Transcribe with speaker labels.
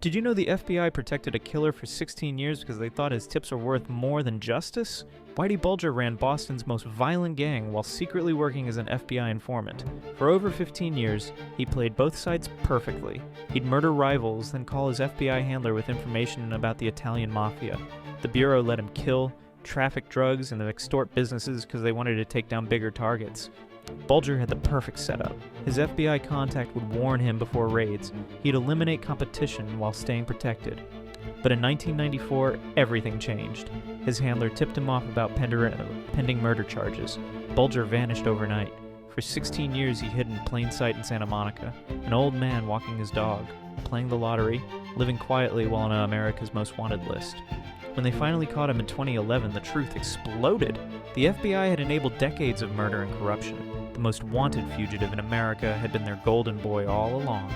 Speaker 1: Did you know the FBI protected a killer for 16 years because they thought his tips were worth more than justice? Whitey Bulger ran Boston's most violent gang while secretly working as an FBI informant. For over 15 years, he played both sides perfectly. He'd murder rivals, then call his FBI handler with information about the Italian mafia. The Bureau let him kill, traffic drugs, and extort businesses because they wanted to take down bigger targets. Bulger had the perfect setup. His FBI contact would warn him before raids. He'd eliminate competition while staying protected. But in 1994, everything changed. His handler tipped him off about pending murder charges. Bulger vanished overnight. For 16 years, he hid in plain sight in Santa Monica, an old man walking his dog, playing the lottery, living quietly while on America's Most Wanted list. When they finally caught him in 2011, the truth exploded. The FBI had enabled decades of murder and corruption. The most wanted fugitive in America had been their golden boy all along.